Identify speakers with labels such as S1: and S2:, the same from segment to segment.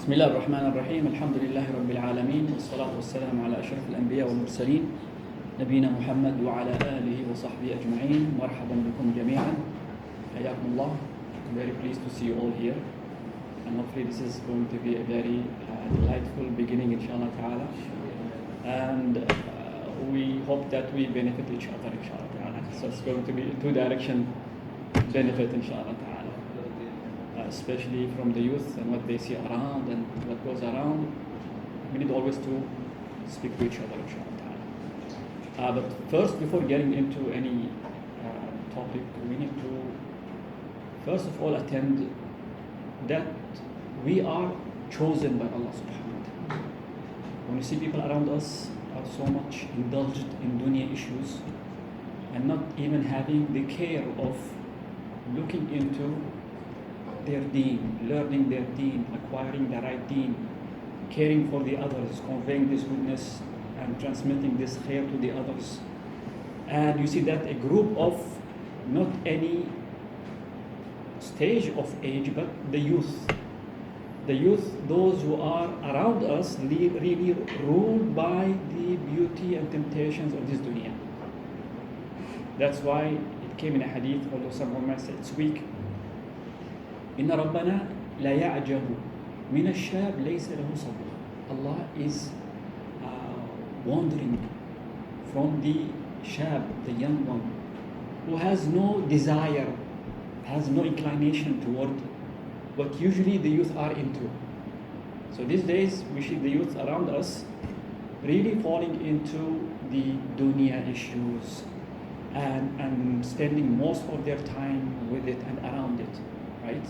S1: بسم الله الرحمن الرحيم الحمد لله رب العالمين والصلاة والسلام على أشرف الأنبياء والمرسلين نبينا محمد وعلى آله وصحبه أجمعين مرحبا بكم جميعا حياكم الله. I'm very pleased to see you all here and hopefully this is going to be a very delightful beginning inshallah ta'ala, and we hope that we benefit each other inshallah ta'ala. So it's going to be a two-direction benefit inshallah ta'ala, especially from the youth and what they see around and what goes around. We need always to speak to each other inshallah ta'ala. But first, before getting into any topic, we need to first of all attend that we are chosen by Allah subhanahu wa ta'ala. When you see people around us are so much indulged in dunya issues and not even having the care of looking into their deen, learning their deen, acquiring the right deen, caring for the others, conveying this goodness and transmitting this khair to the others. And you see that a group of not any stage of age, but the youth, those who are around us, really ruled by the beauty and temptations of this dunya. That's why it came in a hadith, although some might say it's weak. إن ربنا لا يعجب من الشاب ليس له صبر. Allah is wandering from the shab, the young one, who has no desire, has no inclination toward what usually the youth are into. So these days we see the youth around us really falling into the dunya issues and spending most of their time with it and around it, right?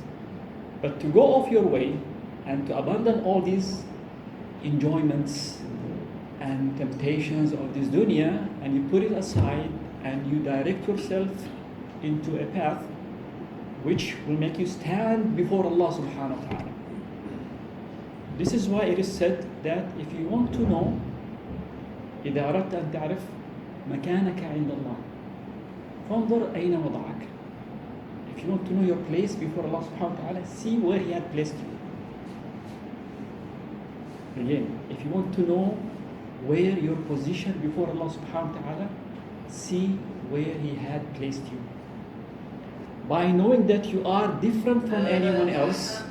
S1: But to go off your way and to abandon all these enjoyments and temptations of this dunya, and you put it aside and you direct yourself into a path which will make you stand before Allah subhanahu wa ta'ala. This is why it is said that if you want to know, إذا أردت أن تعرف مكانك عند الله فانظر أين وضعك. If you want to know your place before Allah subhanahu wa ta'ala, see where He had placed you. Again, if you want to know where your position before Allah subhanahu wa ta'ala, see where He had placed you. By knowing that you are different from anyone else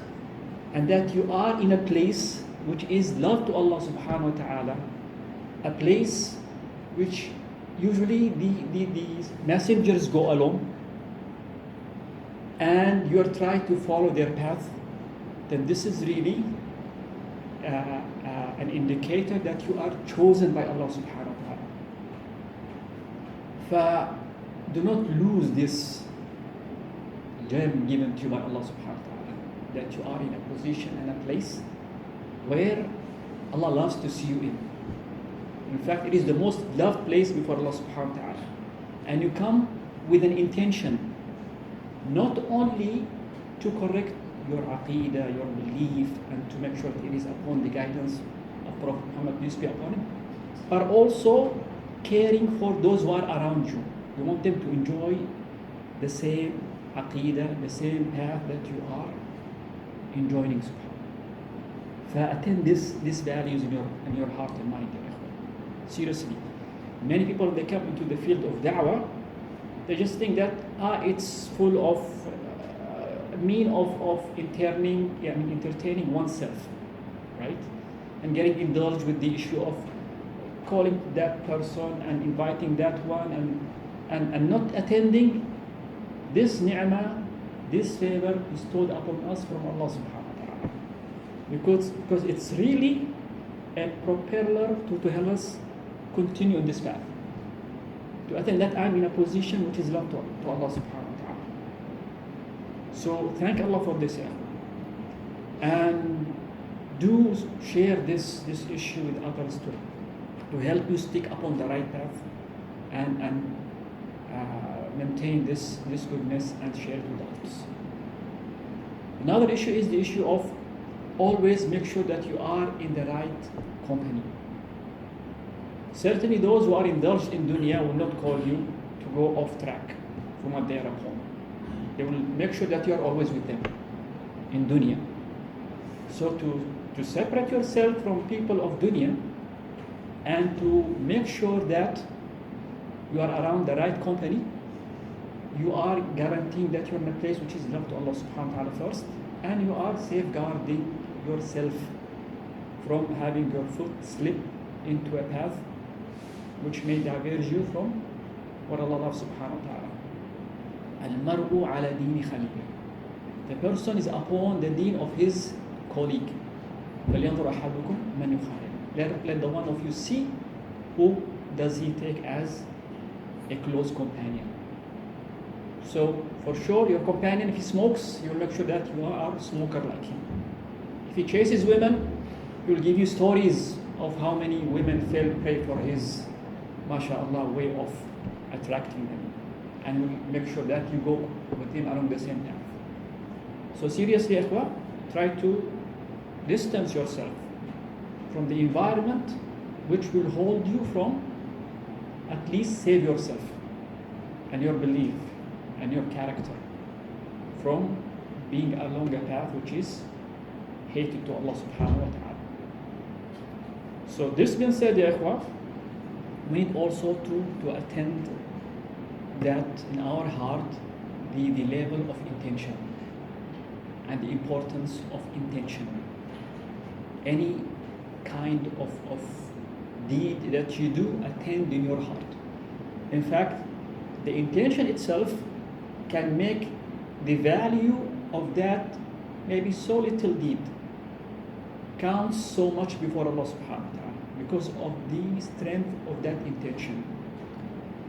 S1: and that you are in a place which is love to Allah subhanahu wa ta'ala, a place which usually the messengers go along, and you are trying to follow their path, then this is really an indicator that you are chosen by Allah subhanahu wa ta'ala. Do not lose this gem given to you by Allah subhanahu wa ta'ala, that you are in a position and a place where Allah loves to see you in. In fact, it is the most loved place before Allah subhanahu wa ta'ala. And you come with an intention, not only to correct your aqidah, your belief, and to make sure that it is upon the guidance of Prophet Muhammad, peace be upon him, but also caring for those who are around you. You want them to enjoy the same aqidah, the same path that you are enjoying. Attend these values in your heart and mind. Seriously, many people, they come into the field of da'wah, they just think that it's full of mean of entertaining oneself, right? And getting indulged with the issue of calling that person and inviting that one and not attending this ni'mah, this favor bestowed upon us from Allah subhanahu wa ta'ala. Because it's really a propeller to help us continue on this path. To attend that I'm in a position which is love to Allah subhanahu wa ta'ala. So thank Allah for this, and do share this issue with others to help you stick upon the right path and maintain this goodness and share it with others. Another issue is the issue of always make sure that you are in the right company. Certainly those who are indulged in dunya will not call you to go off track from what they are upon. They will make sure that you are always with them in dunya. So to separate yourself from people of dunya and to make sure that you are around the right company, you are guaranteeing that you're in a place which is love to Allah subhanahu wa ta'ala first, and you are safeguarding yourself from having your foot slip into a path which may diverge you from what Allah loves subhanahu wa ta'ala. Al-mar'u ala dini khalili. The person is upon the deen of his colleague. فَلْيَنْظُرْ أَحَدُكُمْ مَنْ يُخَالِلُ. Let the one of you see who does he take as a close companion. So for sure your companion, if he smokes, you will make sure that you are a smoker like him. If he chases women, he will give you stories of how many women fell prey for his, mashallah, way of attracting them, and will make sure that you go with him along the same path. So seriously, ikhwa, try to distance yourself from the environment which will hold you from, at least save yourself and your belief and your character from being along a path which is hated to Allah subhanahu wa ta'ala. So this being said, ya ikhwa, we need also to attend that in our heart the level of intention and the importance of intention. Any kind of deed that you do, attend in your heart. In fact, the intention itself can make the value of that maybe so little deed counts so much before Allah subhanahu wa ta'ala because of the strength of that intention,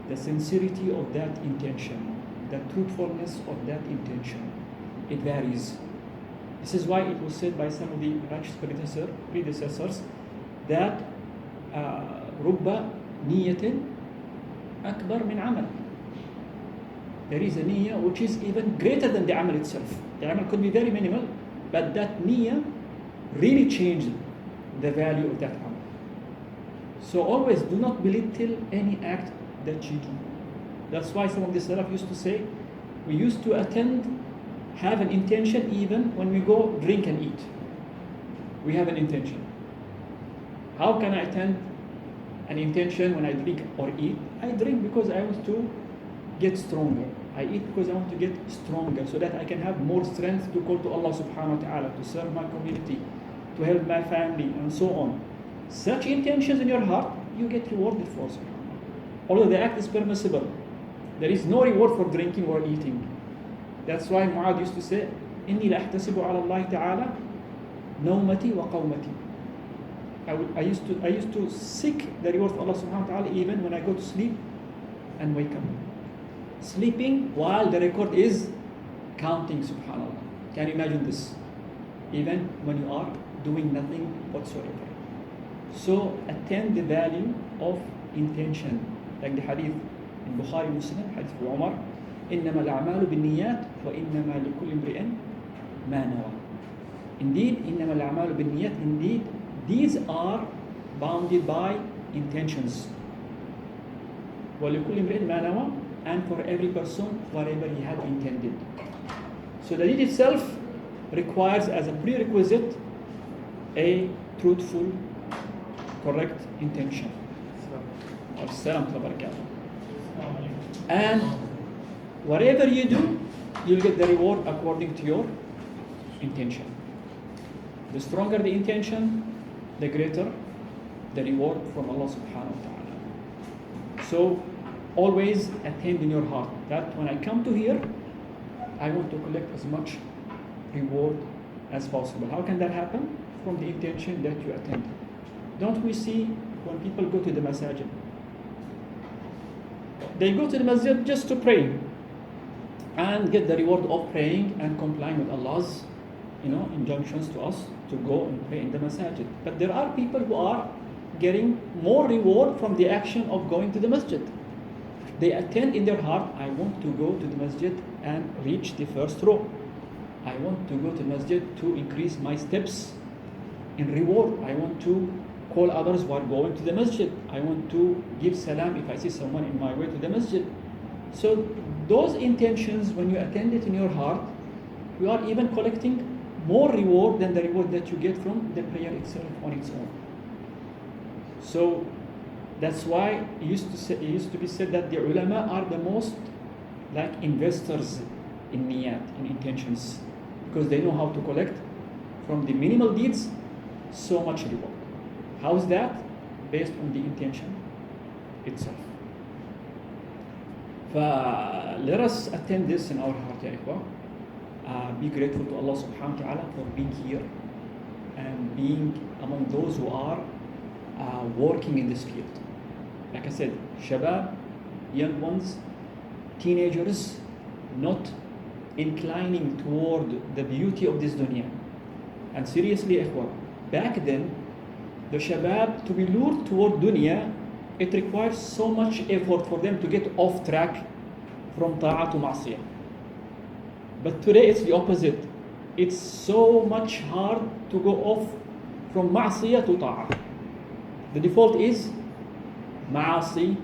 S1: the sincerity of that intention, the truthfulness of that intention. It varies. This is why it was said by some of the righteous predecessors that رُبَّ نِيَّةٍ أكبر من عمل. There is a niyyah which is even greater than the amal itself. The amal could be very minimal, but that niyyah really changed the value of that amal. So always do not belittle any act that you do. That's why some of the Salaf used to say, we used to have an intention even when we go drink and eat. We have an intention. How can I attend an intention when I drink or eat? I drink because I want to get stronger. I eat because I want to get stronger so that I can have more strength to call to Allah subhanahu wa ta'ala, to serve my community, to help my family, and so on. Such intentions in your heart, you get rewarded for, subhanAllah. Although the act is permissible, there is no reward for drinking or eating. That's why Mu'adh used to say, إِنِّي لَأَحْتَسِبُ عَلَى اللَّهِ تَعَالَى نَوْمَتِي وَقَوْمَتِي. I used to seek the reward of Allah subhanahu wa ta'ala even when I go to sleep and wake up. Sleeping while the record is counting, subhanAllah. Can you imagine this? Even when you are doing nothing whatsoever. So attend the value of intention. Like the hadith in Bukhari Muslim, hadith of Umar, إِنَّمَا الْأَعْمَالُ بِالنِّيَّاتِ وَإِنَّمَا لِكُلِّ امْرِئٍ مَا نَوَى. Indeed, إِنَّمَا الْأَعْمَالُ بِالنِّيَّاتِ. Indeed, these are bounded by intentions. وَلِكُلِّ امْرِئٍ مَا نَوَى. And for every person, whatever he had intended. So the deed itself requires as a prerequisite a truthful, correct intention. And whatever you do, you'll get the reward according to your intention. The stronger the intention, the greater the reward from Allah subhanahu wa ta'ala. So always attend in your heart that when I come to here, I want to collect as much reward as possible. How can that happen? From the intention that you attend. Don't we see when people go to the masajid? They go to the masjid just to pray and get the reward of praying and complying with Allah's injunctions to us to go and pray in the masajid. But there are people who are getting more reward from the action of going to the masjid. They attend in their heart, I want to go to the masjid and reach the first row. I want to go to the masjid to increase my steps in reward. I want to call others who are going to the masjid. I want to give salam if I see someone in my way to the masjid. So those intentions, when you attend it in your heart, you are even collecting more reward than the reward that you get from the prayer itself on its own. So that's why it used to be said that the ulama are the most like investors in niyat, in intentions, because they know how to collect from the minimal deeds so much reward. How is that? Based on the intention itself. Let us attend this in our heart, ya ikhwa. Be grateful to Allah subhanahu wa ta'ala for being here and being among those who are working in this field. Like I said, shabab, young ones, teenagers, not inclining toward the beauty of this dunya. And seriously, ikhwa, back then, the shabab, to be lured toward dunya, it requires so much effort for them to get off track from ta'ah to ma'siyah. But today it's the opposite. It's so much hard to go off from ma'siyah to ta'ah. The default is ma'asi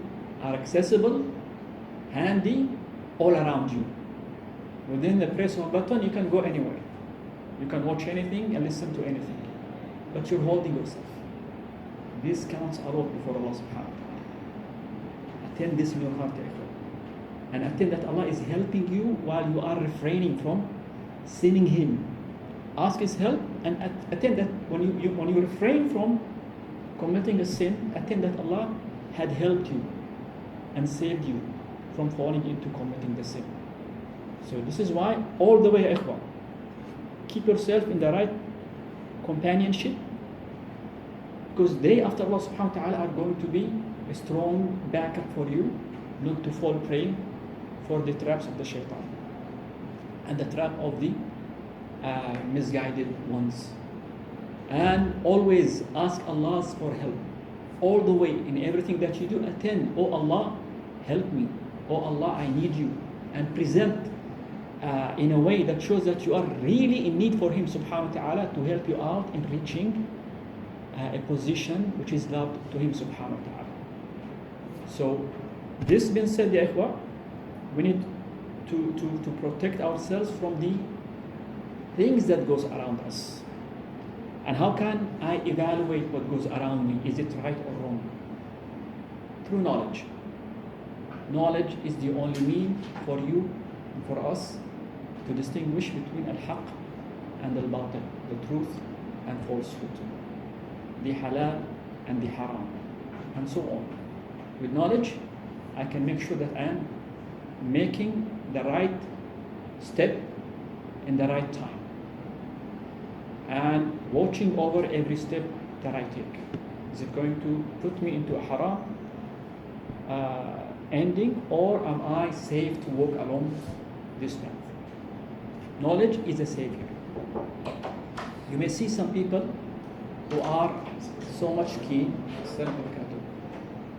S1: are accessible, handy, all around you. Within the press of a button, you can go anywhere. You can watch anything and listen to anything. But you're holding yourself. This counts a lot before Allah subhanahu wa ta'ala. Attend this in your heart, and attend that Allah is helping you while you are refraining from sinning Him. Ask His help and attend that when you refrain from committing a sin, attend that Allah had helped you and saved you from falling into committing the sin. So this is why all the way, ikhwan, keep yourself in the right companionship, because they after Allah subhanahu wa ta'ala are going to be a strong backup for you not to fall prey for the traps of the shaitan and the trap of the misguided ones. And always ask Allah for help. All the way in everything that you do, attend, oh Allah, help me. Oh Allah, I need you. And present in a way that shows that you are really in need for Him subhanahu wa ta'ala to help you out in reaching a position which is loved to Him subhanahu wa ta'ala. So this being said, ya ikhwa, we need to protect ourselves from the things that goes around us. And how can I evaluate what goes around me? Is it right or wrong? Through knowledge. Knowledge is the only mean for you and for us to distinguish between al-haq and al-batil, the truth and falsehood, the halal and the haram, and so on. With knowledge, I can make sure that I am making the right step in the right time and watching over every step that I take. Is it going to put me into a haram ending, or am I safe to walk along this path? Knowledge is a savior. You may see some people who are so much keen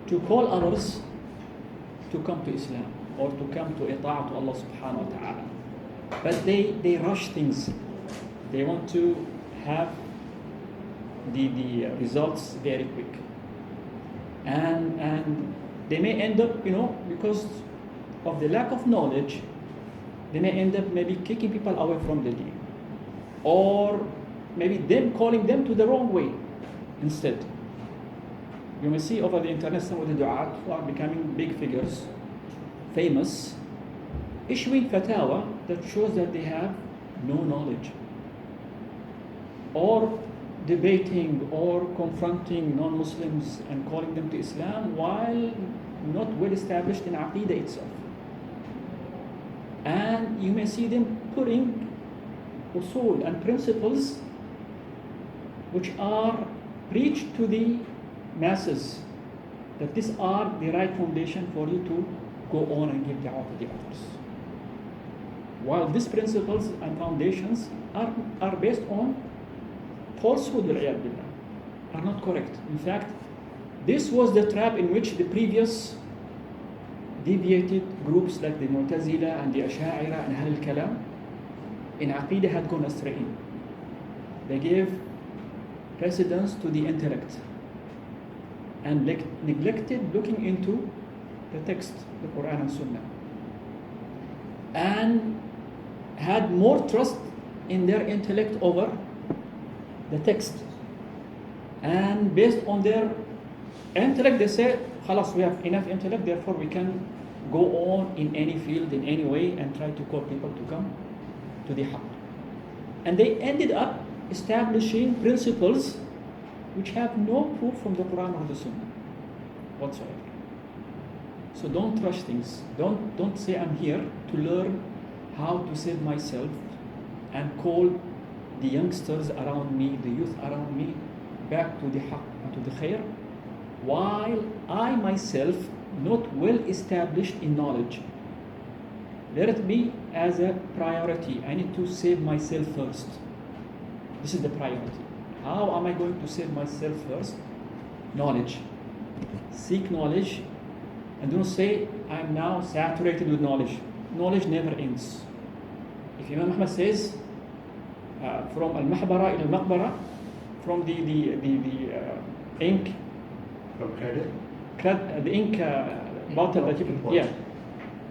S1: to call others to come to Islam or to come to ita'ah to Allah subhanahu wa ta'ala. But they rush things. They want to have the results very quick. And they may end up, because of the lack of knowledge, they may end up maybe kicking people away from the deen. Or maybe them calling them to the wrong way instead. You may see over the internet some of the du'at who are becoming big figures, famous, issuing fatwa that shows that they have no knowledge, or debating or confronting non-Muslims and calling them to Islam while not well established in Aqidah itself. And you may see them putting usul and principles which are preached to the masses, that these are the right foundation for you to go on and give da'wah to the others. While these principles and foundations are based on falsehood, are not correct. In fact, this was the trap in which the previous deviated groups like the Mu'tazila and the Asha'ira and Ahl al-Kalam in Aqidah had gone astray in. They gave precedence to the intellect and neglected looking into the text, the Quran and Sunnah, and had more trust in their intellect over the text. And based on their intellect, they say, "Khalas, we have enough intellect, therefore we can go on in any field, in any way, and try to call people to come to the haqq." And they ended up establishing principles which have no proof from the Quran or the Sunnah whatsoever. So don't rush things. Don't say I'm here to learn how to save myself and call the youngsters around me, the youth around me, back to the haqq and to the khair, while I myself not well established in knowledge. Let it be as a priority. I need to save myself first. This is the priority. How am I going to save myself first? Knowledge. Seek knowledge, and don't say I'm now saturated with knowledge. Knowledge never ends. If Imam Ahmad says from al-mahbara ila al-maqbara, from the ink, the ink bottle that you put, yeah,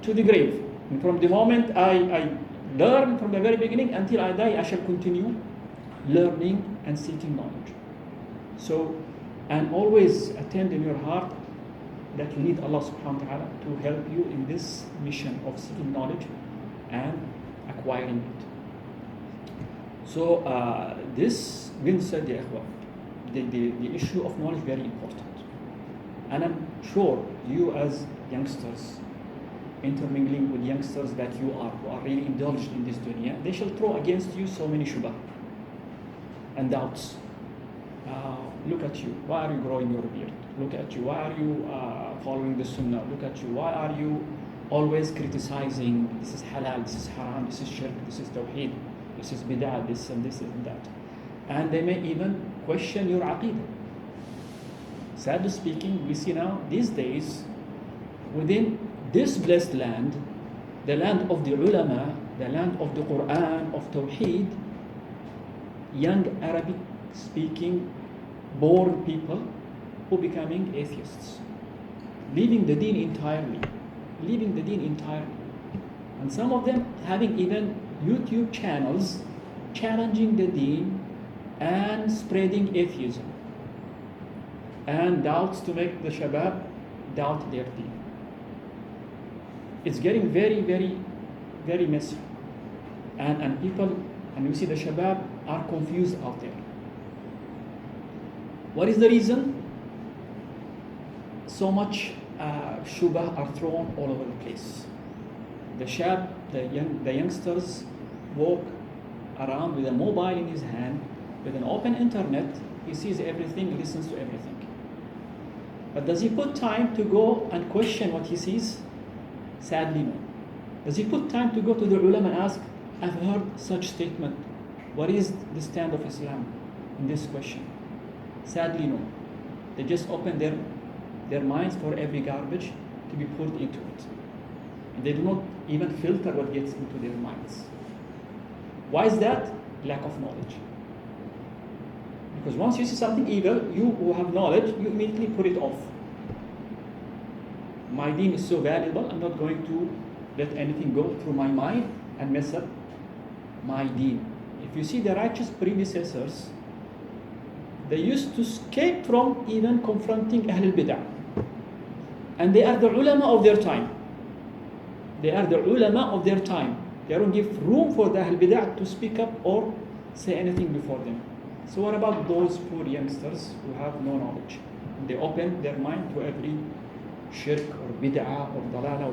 S1: to the grave. And from the moment I learn from the very beginning until I die, I shall continue learning and seeking knowledge. So, and always attend in your heart that you need Allah subhanahu wa ta'ala to help you in this mission of seeking knowledge and acquiring it. So this being said, the issue of knowledge is very important. And I'm sure you as youngsters, intermingling with youngsters that you are, who are really indulged in this dunya, they shall throw against you so many shubha and doubts. Look at you, why are you growing your beard? Look at you, why are you following the sunnah? Look at you, why are you always criticizing, this is halal, this is haram, this is shirk, this is tawheed, this is bid'ah, this and that. And they may even question your aqidah. Sadly speaking, we see now, these days, within this blessed land, the land of the ulama, the land of the Quran, of tawheed, young Arabic speaking born people who becoming atheists, leaving the deen entirely, and some of them having even YouTube channels challenging the deen and spreading atheism and doubts to make the shabab doubt their deen. It's getting very, very, very messy, and people, and we see the shabab are confused out there. What is the reason? So much shubha are thrown all over the place. The youngsters walk around with a mobile in his hand, with an open internet. He sees everything, listens to everything. But does he put time to go and question what he sees? Sadly, no. Does he put time to go to the ulama and ask, I've heard such statement, what is the stand of Islam in this question? Sadly, no. They just open their minds for every garbage to be put into it. And they do not even filter what gets into their minds. Why is that? Lack of knowledge. Because once you see something evil, you who have knowledge, you immediately put it off. My deen is so valuable, I'm not going to let anything go through my mind and mess up my deen. If you see the righteous predecessors, they used to escape from even confronting Ahlul Bid'ah. And they are the ulama of their time. They don't give room for the Ahlul Bid'ah to speak up or say anything before them. So what about those poor youngsters who have no knowledge? They open their mind to every shirk or bid'ah or dalala or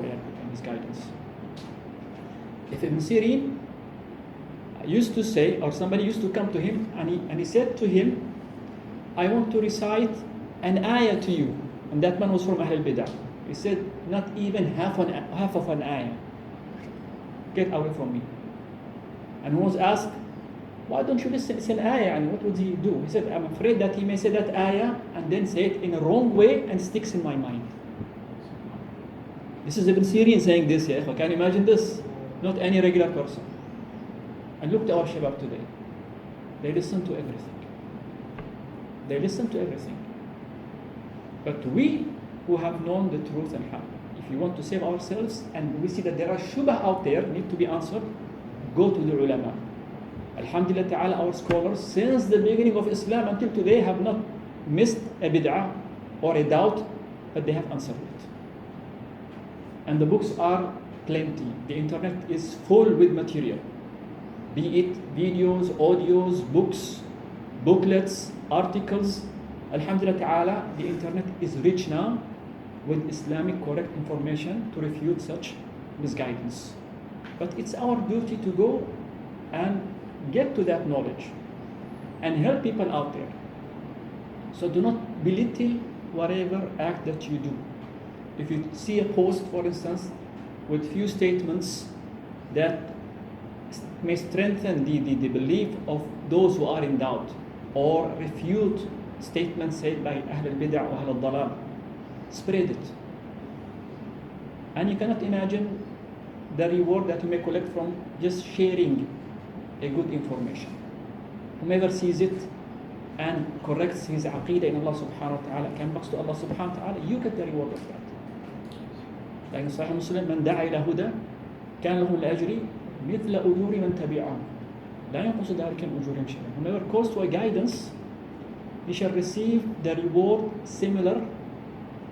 S1: misguidance. If Ibn Sirin used to say, or somebody used to come to him and he said to him, I want to recite an ayah to you. And that man was from Ahlul Bid'ah. He said, not even half of an ayah. Get away from me. And he was asked, why don't you listen? It's an ayah. And what would he do? He said, I'm afraid that he may say that ayah and then say it in a wrong way and sticks in my mind. This is Ibn Sirin saying this. Yeah? Can you imagine this? Not any regular person. And look to our shabab today. They listen to everything. But we who have known the truth and haqq, if you want to save ourselves and we see that there are shubha out there need to be answered, go to the ulama. Alhamdulillah ta'ala, our scholars, since the beginning of Islam until today, have not missed a bid'ah or a doubt, but they have answered it. And the books are plenty. The internet is full with material, be it videos, audios, books, booklets, articles. Alhamdulillah ta'ala, the internet is rich now with Islamic correct information to refute such misguidance. But it's our duty to go and get to that knowledge and help people out there. So do not belittle whatever act that you do. If you see a post, for instance, with few statements that may strengthen the belief of those who are in doubt, or refute statements said by Ahl al-Bid'ah or Ahl al-Dalal, spread it. And you cannot imagine the reward that you may collect from just sharing a good information. Whomever sees it and corrects his aqeedah in Allah subhanahu wa ta'ala, comes back to Allah subhanahu wa ta'ala, you get the reward of that. Like in Sahih Muslim, من دعا إلى هدى كان له الأجر مثل أجور من تبعه لا ينقص ذلك من أجورهم شيئا. Whomever calls to a guidance, he shall receive the reward similar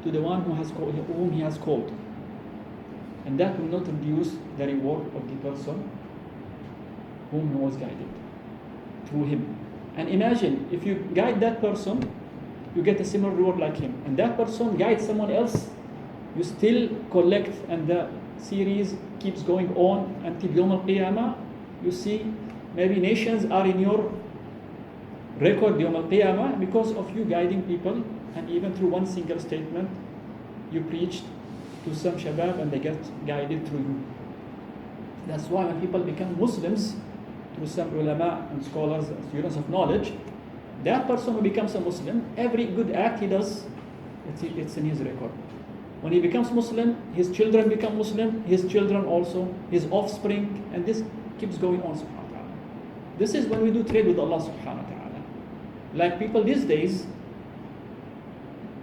S1: to the one whom he has called. And that will not reduce the reward of the person whom he was guided through him. And imagine, if you guide that person, you get a similar reward like him. And that person guides someone else, you still collect, and the series keeps going on until Yawm al-Qiyamah. You see, maybe nations are in your record Yawm al-Qiyamah because of you guiding people, and even through one single statement you preached to some shabab and they get guided through you. That's why when people become Muslims through some ulama and scholars and students of knowledge, that person who becomes a Muslim, every good act he does, it's in his record. When he becomes Muslim, his children become Muslim, his children also, his offspring, and this keeps going on, subhanahu wa ta'ala. This is when we do trade with Allah subhanahu wa ta'ala. Like people these days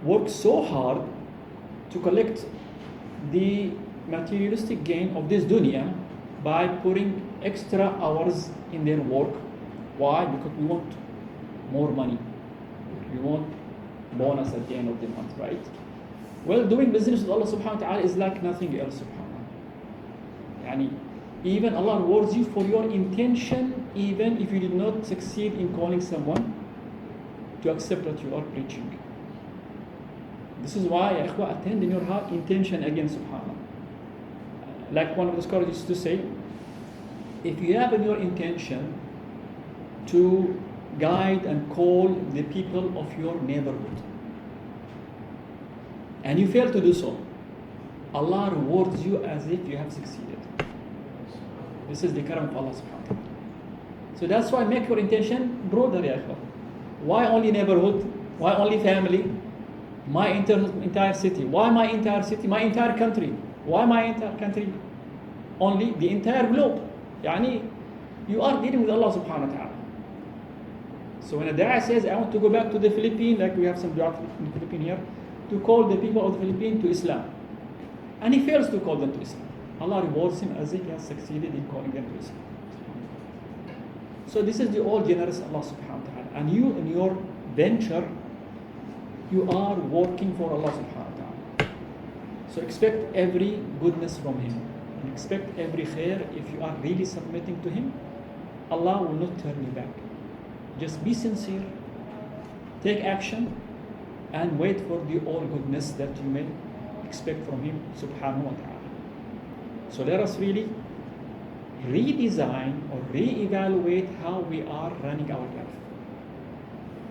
S1: work so hard to collect the materialistic gain of this dunya by putting extra hours in their work. Why? Because we want more money. We want bonus at the end of the month, right? Well, doing business with Allah subhanahu wa ta'ala is like nothing else, subhanAllah. Yani, even Allah rewards you for your intention, even if you did not succeed in calling someone to accept what you are preaching. This is why, ya ikhwa, attend in your heart intention again, subhanAllah. Like one of the scholars used to say, if you have in your intention to guide and call the people of your neighborhood, and you fail to do so, Allah rewards you as if you have succeeded. This is the karam of Allah subhanahu wa ta'ala. So that's why make your intention broader, ya ikhwa. Why only neighborhood? Why only family? My entire city. Why my entire city? My entire country. Why my entire country? Only the entire globe. Yani, you are dealing with Allah subhanahu wa ta'ala. So when a da'i says, I want to go back to the Philippines, like we have some dua in the Philippines here, to call the people of the Philippines to Islam, and he fails to call them to Islam, Allah rewards him as if he has succeeded in calling them to Islam. So this is the all generous Allah subhanahu wa ta'ala. And you in your venture, you are working for Allah subhanahu wa ta'ala. So expect every goodness from him. And expect every khair. If you are really submitting to him, Allah will not turn you back. Just be sincere, take action, and wait for the all goodness that you may expect from him subhanahu wa ta'ala. So let us really redesign or reevaluate how we are running our life,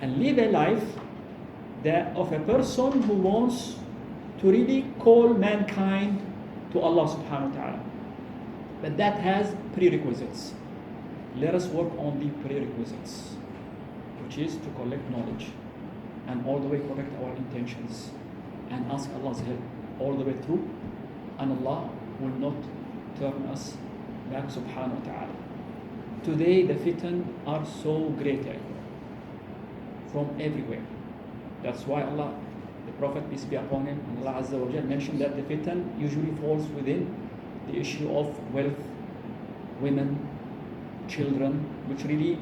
S1: and live a life that of a person who wants to really call mankind to Allah subhanahu wa ta'ala. But that has prerequisites. Let us work on the prerequisites, which is to collect knowledge and all the way correct our intentions and ask Allah's help all the way through, and Allah will not turn us back subhanahu wa ta'ala. Today the fitan are so great from everywhere. That's why Allah, the Prophet, peace be upon him, and Allah Azza wa Jal mentioned that the fitan usually falls within the issue of wealth, women, children, which really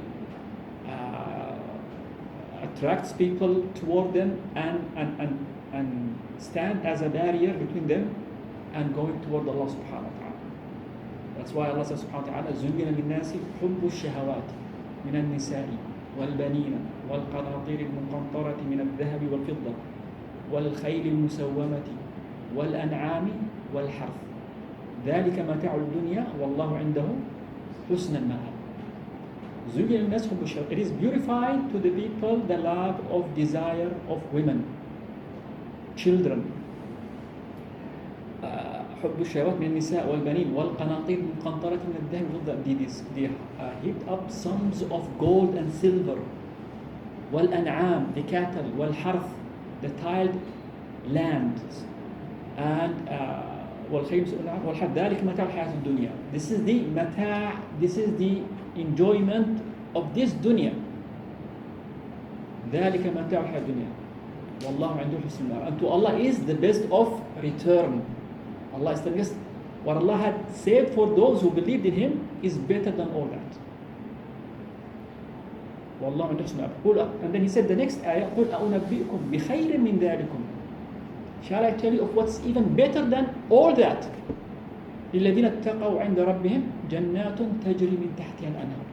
S1: attracts people toward them and stand as a barrier between them and going toward Allah subhanahu wa ta'ala. That's why Allah says subhanahu wa ta'ala, زُيِّنَ لِلنَّاسِ حُبُّ الشَّهَوَاتِ مِنَ النِّسَاءِ وَالْبَنِينَ وَالْقَنَاطِيرِ الْمُقَنطَرَةِ مِنَ الذَّهَبِ وَالْفِضَّةِ وَالْخَيْلِ الْمُسَوَّمَةِ وَالْأَنْعَامِ وَالْحَرْثِ ذَلِكَ مَتَاعُ الدُّنْيَا وَاللَّهُ عِنْدَهُ حُسْنَ الْمَآبِ. It is beautified to the people the love of desire of women, children. حب الشهوات من النساء والبنين والقناطير المقنطرة من الذهب والفضة. They heaped up sums of gold and silver. والأنعام, the cattle, والحرث, the tilled lands, and والخيل والحرث. ذلك متاع الحياة الدنيا. This is the متاع. This is the enjoyment of this dunya. ذلك متاع الحياة الدنيا والله عنده حسن المآب. And to Allah is the best of return. Allah is telling us what Allah had said for those who believed in Him is better than all that. والله عنده حسن المآب. And then He said the next ayah, قُلْ أَأُنَبِّئُكُمْ بِخَيْرٍ مِّن ذَلِكُمْ. Shall I tell you of what's even better than all that? لِلَّذِينَ اتَّقَوْا عِنْدَ رَبِّهِمْ جَنَّاتٌ تَجْرِي مِنْ تَحْتِهَا الْأَنْهَارُ.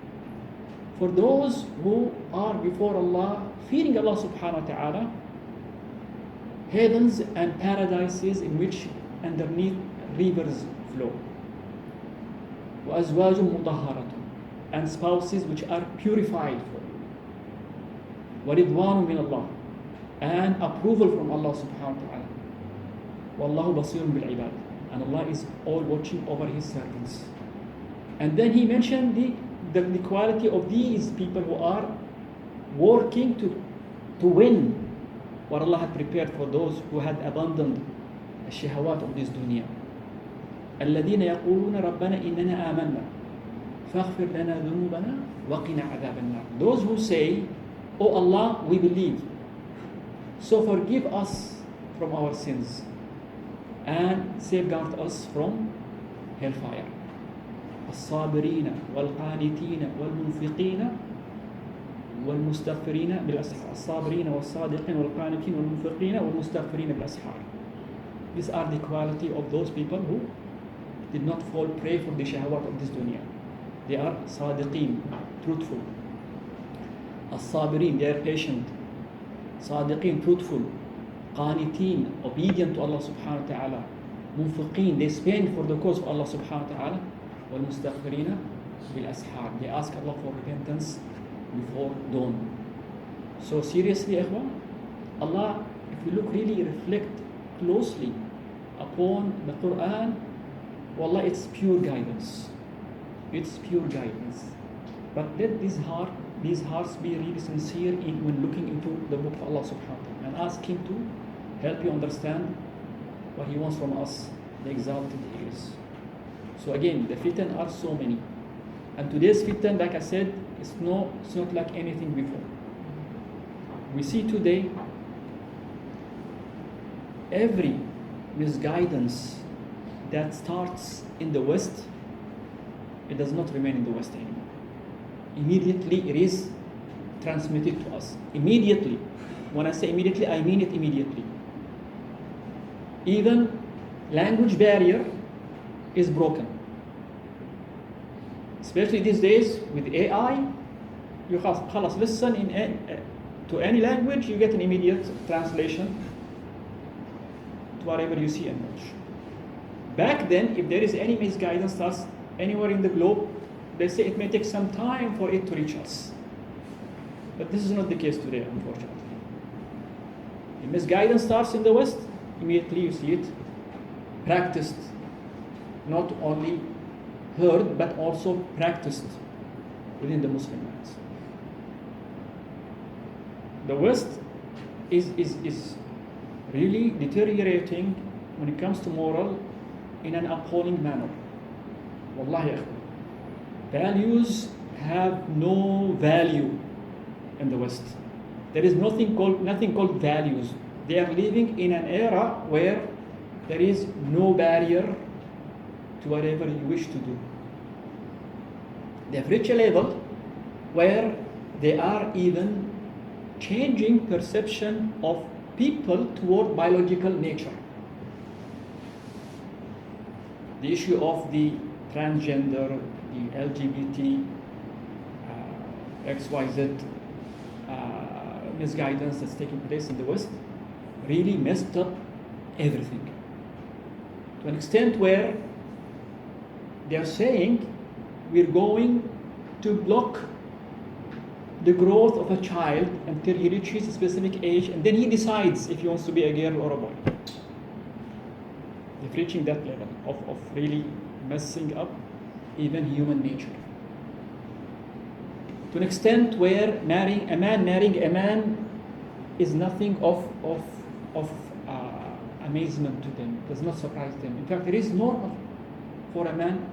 S1: For those who are before Allah, fearing Allah subhanahu wa ta'ala, heavens and paradises in which underneath rivers flow. وَأَزْوَاجٌ مُطَهَّرَةٌ, and spouses which are purified for you. وَرِضْوَانٌ مِنَ اللَّهِ, and approval from Allah subhanahu wa ta'ala. وَاللَّهُ بَصِيرٌ بِالْعِبَادِ, and Allah is all watching over His servants. And then He mentioned the quality of these people who are working to win what Allah had prepared for those who had abandoned the shahawat of this dunya. الذين يقولون ربنا إننا آمنا فاغفر لنا ذنوبنا وقنا عذاب النار. Those who say, "Oh Allah, we believe, so forgive us from our sins and safeguard us from hellfire." الصابرين والقانتين والمنفقين والمستغفرين بالأسحار. الصابرين والصادقين والقانتين والمنفقين والمستغفرين بالأسحار. These are the quality of those people who did not fall prey for the shahawat of this dunya. They are صادقين, truthful. الصابرين, they are patient. صادقين, truthful. قانتين, obedient to Allah subhanahu wa ta'ala. منفقين, they spend for the cause of Allah subhanahu wa ta'ala. والمستغفرين بالأسحار, they ask Allah for repentance before dawn. So seriously, ikhwan, Allah, if we look really, reflect closely upon the Quran, wallah, it's pure guidance. It's pure guidance. But let these hearts be really sincere when looking into the book of Allah subhanahu wa ta'ala, and ask Him to help you understand what He wants from us, the exalted He is. So again, the fitan are so many. And today's fitan, like I said, it's not like anything before. We see today every misguidance that starts in the West, it does not remain in the West anymore. Immediately it is transmitted to us. Immediately. When I say immediately, I mean it immediately. Even language barrier is broken. Especially these days with AI, you خلاص listen to any language, you get an immediate translation to whatever you see and watch. Back then, if there is any misguidance starts anywhere in the globe, they say it may take some time for it to reach us. But this is not the case today, unfortunately. If misguidance starts in the West, immediately you see it practiced, not only heard but also practiced within the Muslim lands. The West is really deteriorating when it comes to moral in an appalling manner. Wallahi, values have no value in the West. There is nothing called values. They are living in an era where there is no barrier to whatever you wish to do. They've reached a level where they are even changing perception of people toward biological nature. The issue of the transgender, the LGBT, XYZ misguidance that's taking place in the West really messed up everything. To an extent where they're saying we're going to block the growth of a child until he reaches a specific age, and then he decides if he wants to be a girl or a boy. They're reaching that level of really messing up even human nature. To an extent where marrying a man is nothing of amazement to them, does not surprise them. In fact, it is normal for a man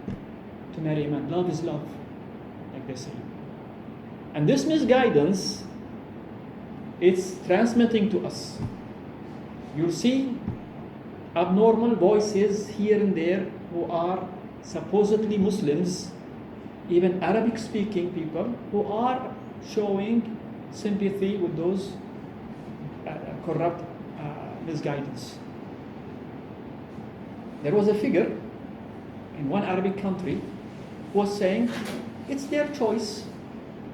S1: to marry a man. Love is love, like they say. And this misguidance, it's transmitting to us. You'll see abnormal voices here and there who are supposedly Muslims, even Arabic-speaking people, who are showing sympathy with those corrupt misguidance. There was a figure in one Arabic country who was saying, it's their choice.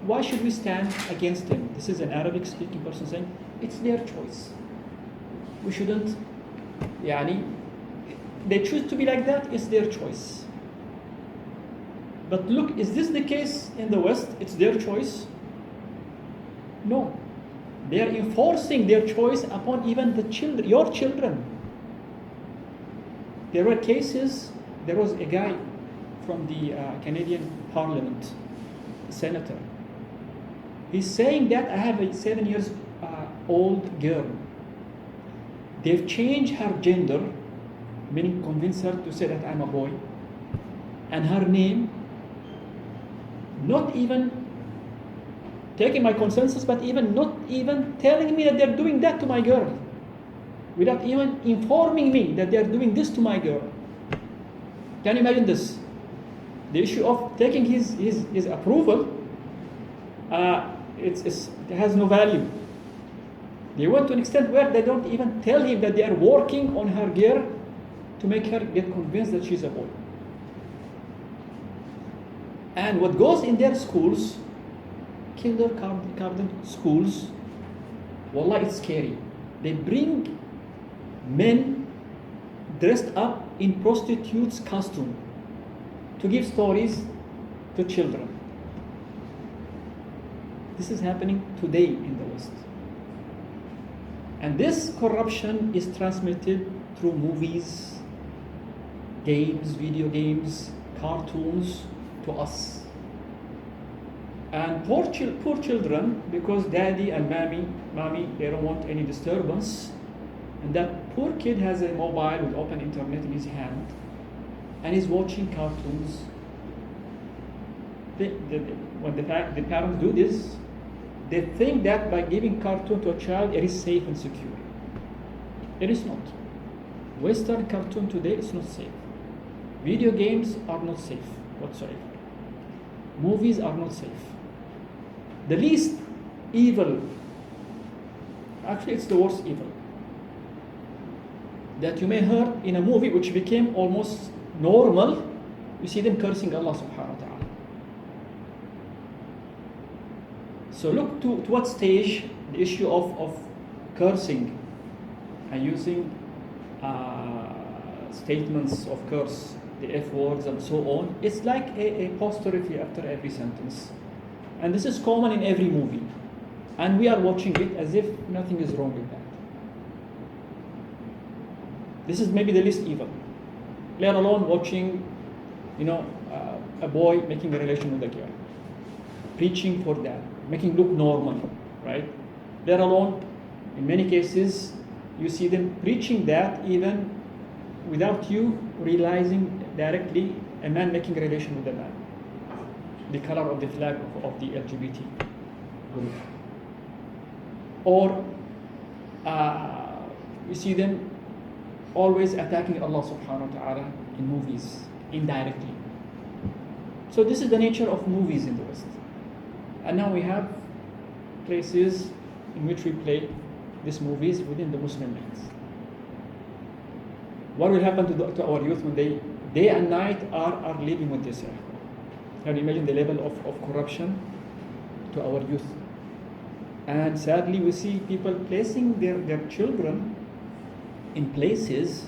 S1: Why should we stand against them? This is an Arabic-speaking person saying, it's their choice. We shouldn't, they choose to be like that, it's their choice. But look, is this the case in the West? It's their choice? No. They are enforcing their choice upon even the children, your children. There were cases, there was a guy from the Canadian Parliament, a senator. He's saying that I have a 7 years old girl. They've changed her gender, meaning convince her to say that I'm a boy, and her name, not even taking my consensus, but even not even telling me that they're doing that to my girl, without even informing me that they're doing this to my girl. Can you imagine this? The issue of taking his approval, it has no value. They went to an extent where they don't even tell him that they are working on her girl to make her get convinced that she's a boy. And what goes in their schools, kindergarten schools, wallah, it's scary. They bring men dressed up in prostitutes' costume to give stories to children. This is happening today in the West. And this corruption is transmitted through movies, games, video games, cartoons to us. And poor children, because daddy and mommy, they don't want any disturbance. And that poor kid has a mobile with open internet in his hand, and he's watching cartoons. When the parents do this, they think that by giving cartoon to a child, it is safe and secure. It is not. Western cartoon today is not safe. Video games are not safe whatsoever. Movies are not safe. The least evil, actually it's the worst evil, that you may hear in a movie which became almost normal, you see them cursing Allah subhanahu wa ta'ala. So look to what stage the issue of cursing and using statements of curse, the F words and so on, it's like a apostrophe after every sentence. And this is common in every movie. And we are watching it as if nothing is wrong with that. This is maybe the least evil. Let alone watching, a boy making a relation with a girl. Preaching for that. Making look normal, right? Let alone, in many cases, you see them preaching that even without you realizing directly a man making a relation with a man. The color of the flag of the LGBT group. Or you see them always attacking Allah subhanahu wa ta'ala in movies, indirectly. So this is the nature of movies in the West. And now we have places in which we play these movies within the Muslim lands. What will happen to our youth when they day and night are living with this? Can you imagine the level of corruption to our youth? And sadly, we see people placing their children in places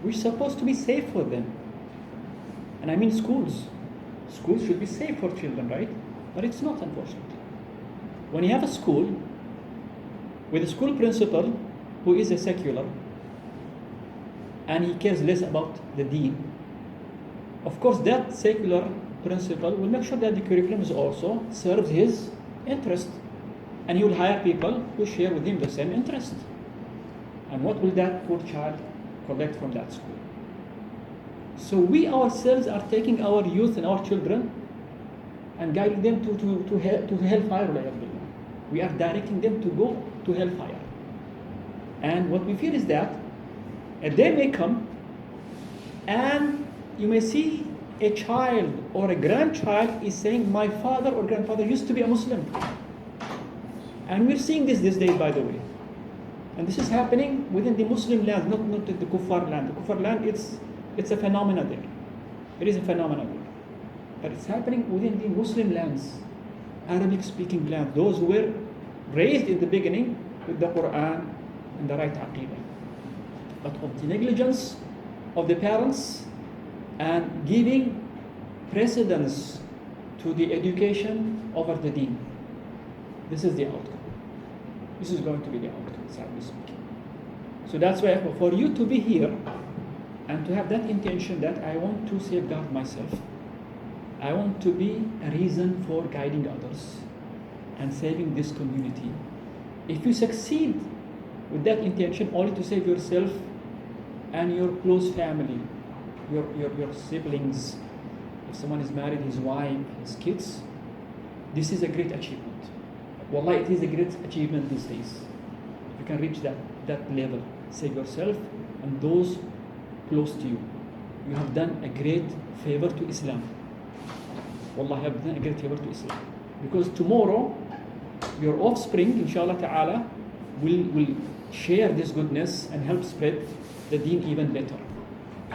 S1: which are supposed to be safe for them. And I mean schools. Schools should be safe for children, right? But it's not, unfortunately. When you have a school with a school principal who is a secular and he cares less about the deen, of course that secular principal will make sure that the curriculum also serves his interest, and he will hire people who share with him the same interest. And what will that poor child collect from that school? So we ourselves are taking our youth and our children and guiding them to hellfire. We are directing them to go to hellfire. And what we fear is that a day may come and you may see a child or a grandchild is saying, my father or grandfather used to be a Muslim. And we're seeing this these days, by the way. And this is happening within the Muslim land, not the Kuffar land. The Kuffar land, it's a phenomenon there. It is a phenomenon there. But it's happening within the Muslim lands, Arabic-speaking lands, those who were raised in the beginning with the Quran and the right Aqidah. But of the negligence of the parents and giving precedence to the education over the deen. This is the outcome. This is going to be the outcome, sadly speaking. So that's why for you to be here and to have that intention that I want to safeguard myself, I want to be a reason for guiding others and saving this community. If you succeed with that intention only to save yourself and your close family, your siblings, if someone is married, his wife, his kids, this is a great achievement. Wallah, it is a great achievement these days. If you can reach that level, save yourself and those close to you. You have done a great favor to Islam. Wallah, you have done a great favor to Islam. Because tomorrow, your offspring, inshallah ta'ala, will share this goodness and help spread the deen even better.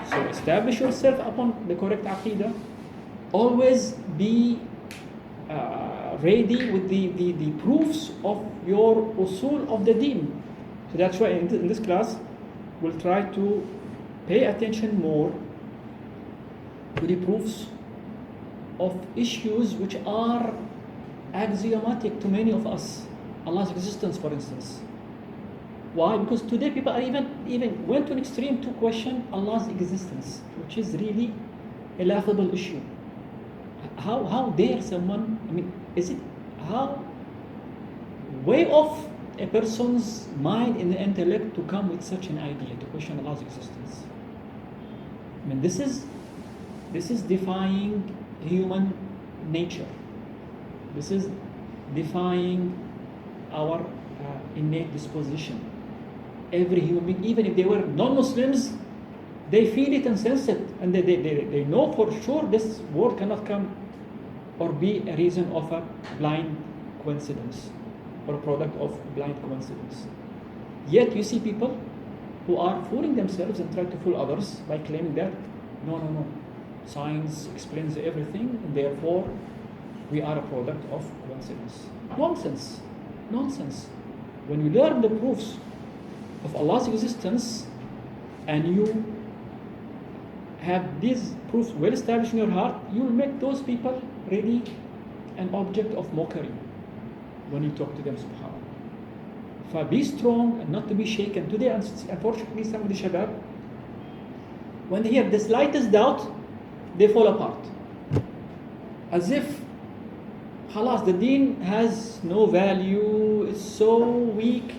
S1: So establish yourself upon the correct aqidah. Always be ready with the proofs of your usul of the deen. So that's why in this class, we'll try to pay attention more to the proofs of issues which are axiomatic to many of us. Allah's existence, for instance. Why? Because today people are even went to an extreme to question Allah's existence, which is really a laughable issue. How dare someone, is it how way off a person's mind and intellect to come with such an idea, to question Allah's existence? This is defying human nature. This is defying our innate disposition. Every human being, even if they were non-Muslims, they feel it and sense it, and they know for sure this word cannot come or be a reason of a blind coincidence or a product of blind coincidence. Yet you see people who are fooling themselves and try to fool others by claiming that no, science explains everything and therefore we are a product of coincidence. Nonsense. When you learn the proofs of Allah's existence and you have these proofs well established in your heart, you will make those people really an object of mockery when you talk to them, subhanAllah. So be strong and not to be shaken. Today, unfortunately, some of the shabab, when they hear the slightest doubt, they fall apart. As if, khalas, the deen has no value, it's so weak,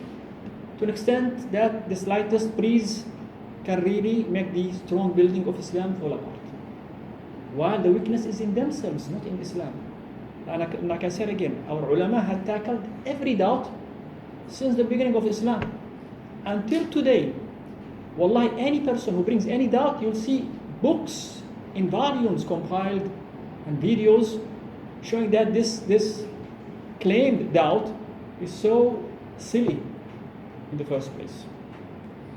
S1: to an extent that the slightest breeze can really make the strong building of Islam fall apart. While the weakness is in themselves, not in Islam. And like I said again, our ulama had tackled every doubt since the beginning of Islam. Until today, wallahi, any person who brings any doubt, you'll see books in volumes compiled and videos showing that this claimed doubt is so silly in the first place.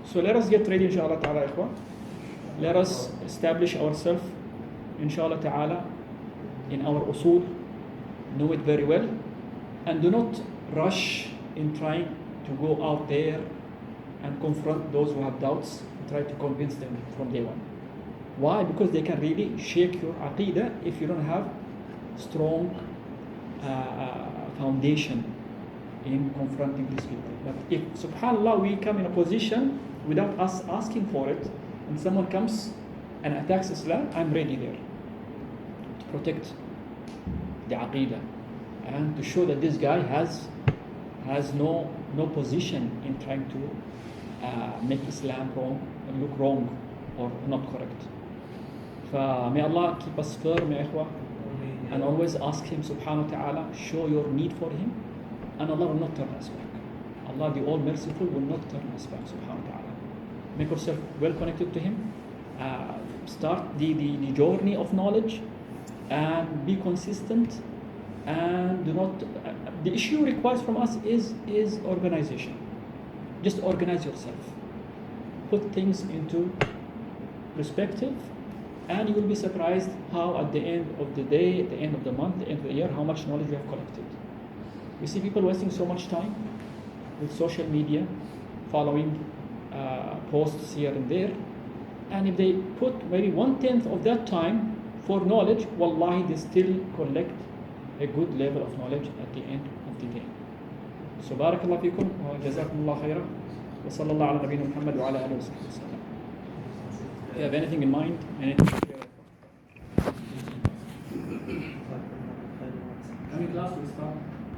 S1: So let us get ready, inshallah ta'ala, ikhwan. Let us establish ourselves, inshallah ta'ala, in our usul, know it very well, and do not rush in trying to go out there and confront those who have doubts and try to convince them from day one. Why? Because they can really shake your aqidah if you don't have strong foundation in confronting these people. But if, subhanAllah, we come in a position without us asking for it, and someone comes and attacks Islam, I'm ready there to protect the aqidah and to show that this guy has no position in trying to make Islam look wrong or not correct. May Allah keep us firm, ya ikhwah, and always ask Him subhanahu wa ta'ala, show your need for Him, and Allah will not turn us back. Allah the All-Merciful will not turn us back, subhanahu wa ta'ala. Make yourself well connected to Him, start the journey of knowledge, and be consistent, and do not, the issue requires from us is organization. Just organize yourself. Put things into perspective, and you will be surprised how at the end of the day, at the end of the month, the end of the year, how much knowledge you have collected. We see people wasting so much time with social media, following posts here and there, and if they put maybe 1/10 of that time for knowledge, wallahi, they still collect a good level of knowledge at the end of the day. So barakallahu fikum wa jazakumullah khairan wa sallallahu ala nabiyyina Muhammad wa ala alihi wa sallam. If you have anything in mind, anything to share? How many class will start?